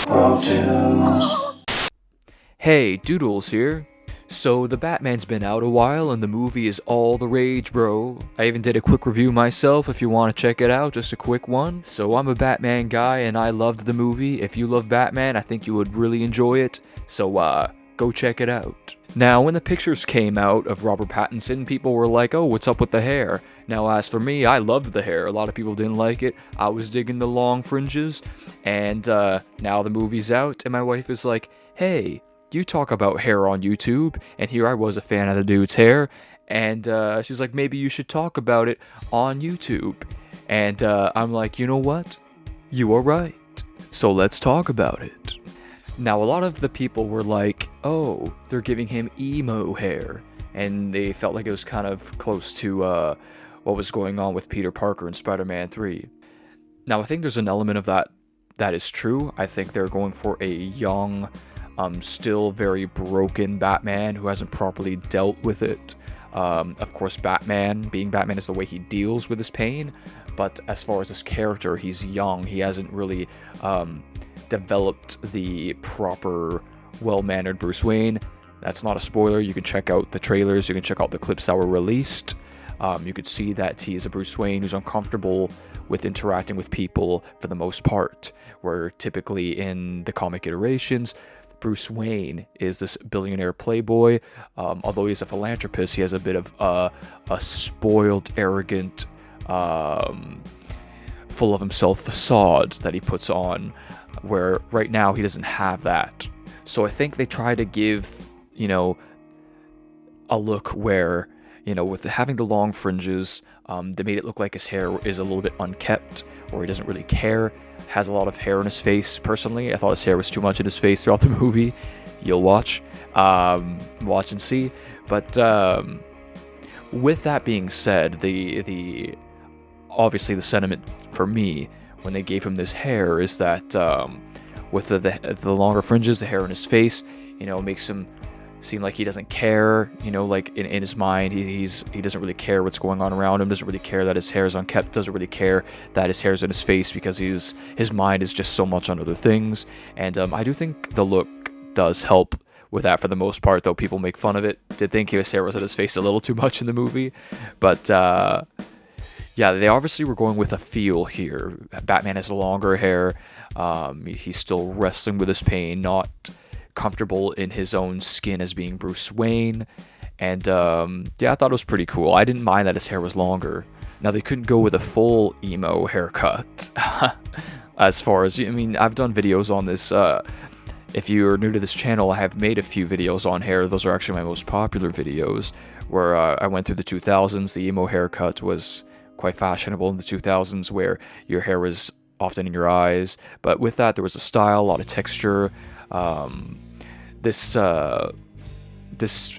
Pro Tunes. Hey, Doodles here. So the Batman's been out a while and the movie is all the rage, bro. I even did a quick review myself if you want to check it out, just a quick one. So I'm a Batman guy and I loved the movie. If you love Batman, I think you would really enjoy it. So go check it out. Now, when the pictures came out of Robert Pattinson, people were like, oh, what's up with the hair? Now, as for me, I loved the hair. A lot of people didn't like it. I was digging the long fringes. And now the movie's out and my wife is like, hey, you talk about hair on YouTube, and here I was a fan of the dude's hair, and she's like, maybe you should talk about it on YouTube, and I'm like, you know what? You are right. So let's talk about it. Now, a lot of the people were like, oh, they're giving him emo hair, and they felt like it was kind of close to what was going on with Peter Parker in Spider-Man 3. Now, I think there's an element of that is true. I think they're going for a young, still very broken Batman who hasn't properly dealt with it. Of course, being Batman is the way he deals with his pain, but as far as his character, he's young. He hasn't really developed the proper, well-mannered Bruce Wayne. That's not a spoiler. You can check out the trailers. You can check out the clips that were released. You could see that he's a Bruce Wayne who's uncomfortable with interacting with people for the most part, where typically in the comic iterations, Bruce Wayne is this billionaire playboy. Although he's a philanthropist, he has a bit of a spoiled, arrogant, full of himself facade that he puts on, where right now he doesn't have that. So I think they try to give, a look where, with having the long fringes, they made it look like his hair is a little bit unkept, or he doesn't really care. Has a lot of hair in his face. Personally, I thought his hair was too much in his face throughout the movie. You'll watch and see. But with that being said, the obviously the sentiment for me when they gave him this hair is that with the longer fringes, the hair in his face, makes him seem like he doesn't care, like in his mind, he doesn't really care what's going on around him, doesn't really care that his hair is unkept, doesn't really care that his hair's in his face, because his mind is just so much on other things. And I do think the look does help with that for the most part, though people make fun of it. Did think his hair was in his face a little too much in the movie, but yeah, they obviously were going with a feel here. Batman has longer hair, he's still wrestling with his pain, not comfortable in his own skin as being Bruce Wayne. And yeah, I thought it was pretty cool. I didn't mind that his hair was longer. Now, they couldn't go with a full emo haircut. As far as, I've done videos on this. If you're new to this channel, I have made a few videos on hair. Those are actually my most popular videos, where I went through the 2000s. The emo haircut was quite fashionable in the 2000s, where your hair was often in your eyes. But with that, there was a style, a lot of texture. This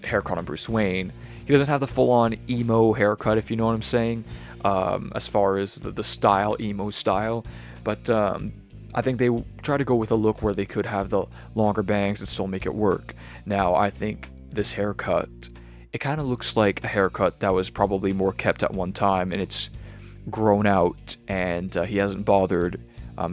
haircut on Bruce Wayne, he doesn't have the full-on emo haircut, if you know what I'm saying, as far as the style, emo style, but I think they try to go with a look where they could have the longer bangs and still make it work. Now, I think this haircut, it kind of looks like a haircut that was probably more kept at one time, and it's grown out, and he hasn't bothered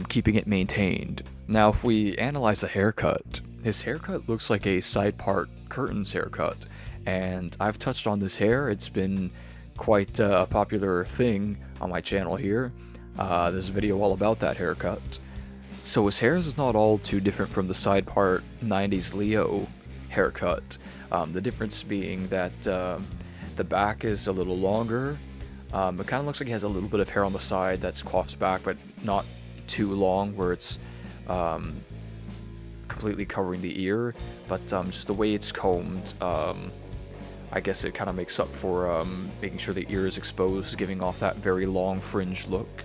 keeping it maintained. Now, if we analyze the haircut, his haircut looks like a side part curtains haircut, and I've touched on this hair. It's been quite a popular thing on my channel here. There's a video all about that haircut. So his hair is not all too different from the side part 90s Leo haircut. The difference being that the back is a little longer. It kind of looks like he has a little bit of hair on the side that's coiffed back, but not too long, where it's completely covering the ear, but just the way it's combed, I guess it kind of makes up for making sure the ear is exposed, giving off that very long fringe look.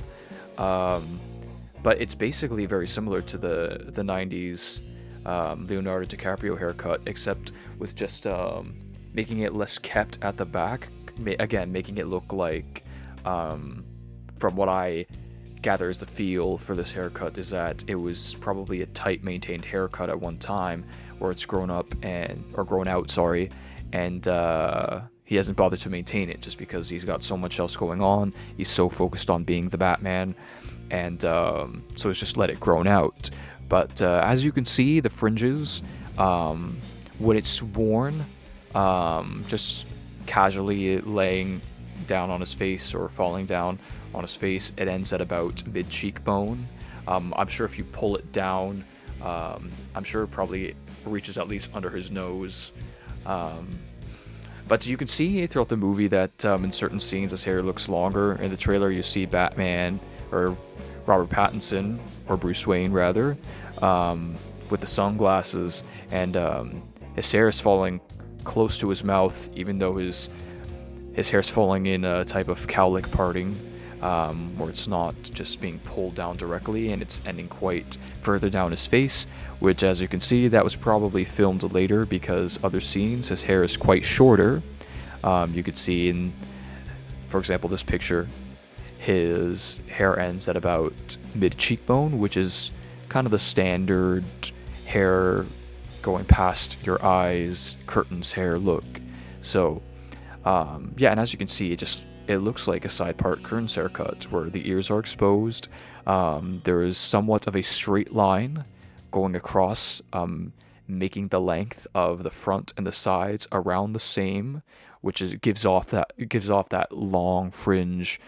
But it's basically very similar to the 90s Leonardo DiCaprio haircut, except with just making it less kept at the back. Again, making it look like, from what I gather is the feel for this haircut, is that it was probably a tight maintained haircut at one time, where it's grown out, and he hasn't bothered to maintain it just because he's got so much else going on. He's so focused on being the Batman, and so he's just let it grown out. But as you can see, the fringes, when it's worn, just casually laying down on his face or falling down on his face, it ends at about mid-cheekbone. I'm sure if you pull it down, I'm sure it probably reaches at least under his nose. But you can see throughout the movie that in certain scenes his hair looks longer. In the trailer you see Batman, or Robert Pattinson, or Bruce Wayne rather, with the sunglasses, and his hair is falling close to his mouth, even though his hair's falling in a type of cowlick parting, where it's not just being pulled down directly and it's ending quite further down his face, which, as you can see, that was probably filmed later because other scenes his hair is quite shorter. You could see in, for example, this picture, his hair ends at about mid-cheekbone, which is kind of the standard hair going past your eyes, curtains hair look. So yeah, and as you can see, it looks like a side part curtains haircut where the ears are exposed. There is somewhat of a straight line going across, making the length of the front and the sides around the same, which gives off that long fringe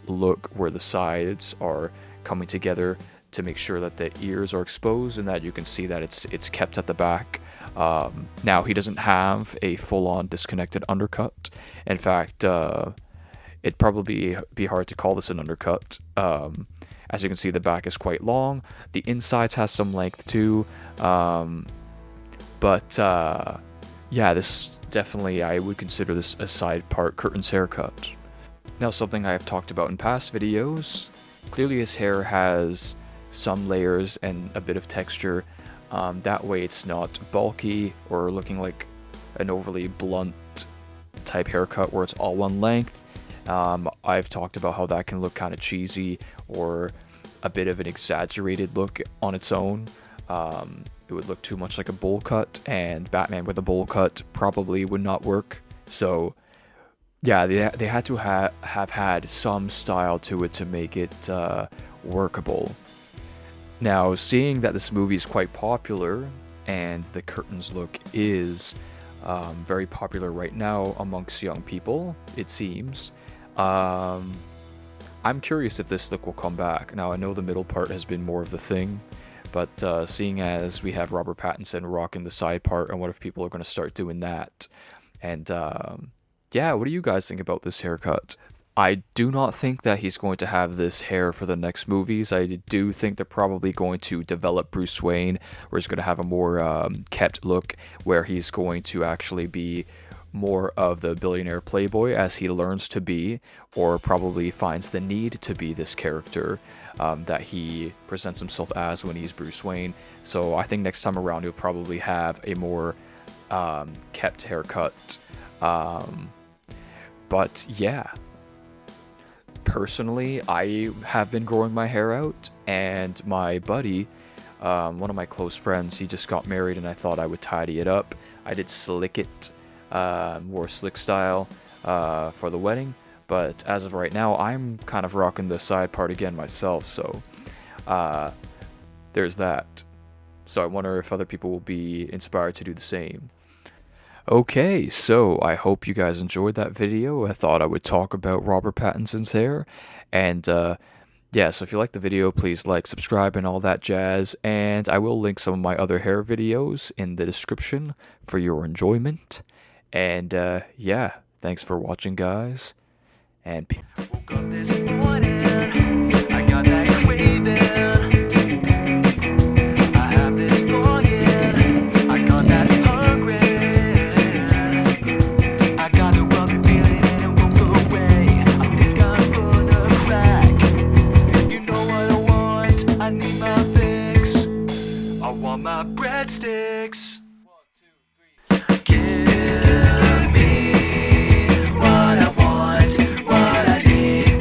look where the sides are coming together to make sure that the ears are exposed and that you can see that it's kept at the back. Now, he doesn't have a full-on disconnected undercut. In fact, it'd probably be hard to call this an undercut. As you can see, the back is quite long. The insides has some length too. But yeah, this definitely, I would consider this a side part curtains haircut. Now, something I have talked about in past videos, clearly his hair has some layers and a bit of texture. That way it's not bulky or looking like an overly blunt type haircut where it's all one length. I've talked about how that can look kind of cheesy or a bit of an exaggerated look on its own. It would look too much like a bowl cut, and Batman with a bowl cut probably would not work. So yeah, they had to have had some style to it to make it workable. Now, seeing that this movie is quite popular and the curtains look is very popular right now amongst young people, it seems, I'm curious if this look will come back. Now, I know the middle part has been more of the thing, but seeing as we have Robert Pattinson rocking the side part, and what if people are going to start doing that? And yeah, what do you guys think about this haircut? I do not think that he's going to have this hair for the next movies. I do think they're probably going to develop Bruce Wayne, where he's going to have a more kept look, where he's going to actually be more of the billionaire playboy as he learns to be, or probably finds the need to be this character that he presents himself as when he's Bruce Wayne. So I think next time around he'll probably have a more kept haircut. But yeah. Personally, I have been growing my hair out, and my buddy, one of my close friends, he just got married, and I thought I would tidy it up. I did slick it, more slick style for the wedding, but as of right now, I'm kind of rocking the side part again myself, so there's that. So I wonder if other people will be inspired to do the same. Okay, so I hope you guys enjoyed that video. I thought I would talk about Robert Pattinson's hair. And yeah, so if you like the video, please like, subscribe, and all that jazz. And I will link some of my other hair videos in the description for your enjoyment. And yeah, thanks for watching, guys. And woke up this morning, I got that craving. I have this longing, I got that hungry. I got a welcome feeling and it won't go away. I think I'm gonna crack. You know what I want, I need my fix. I want my breadsticks.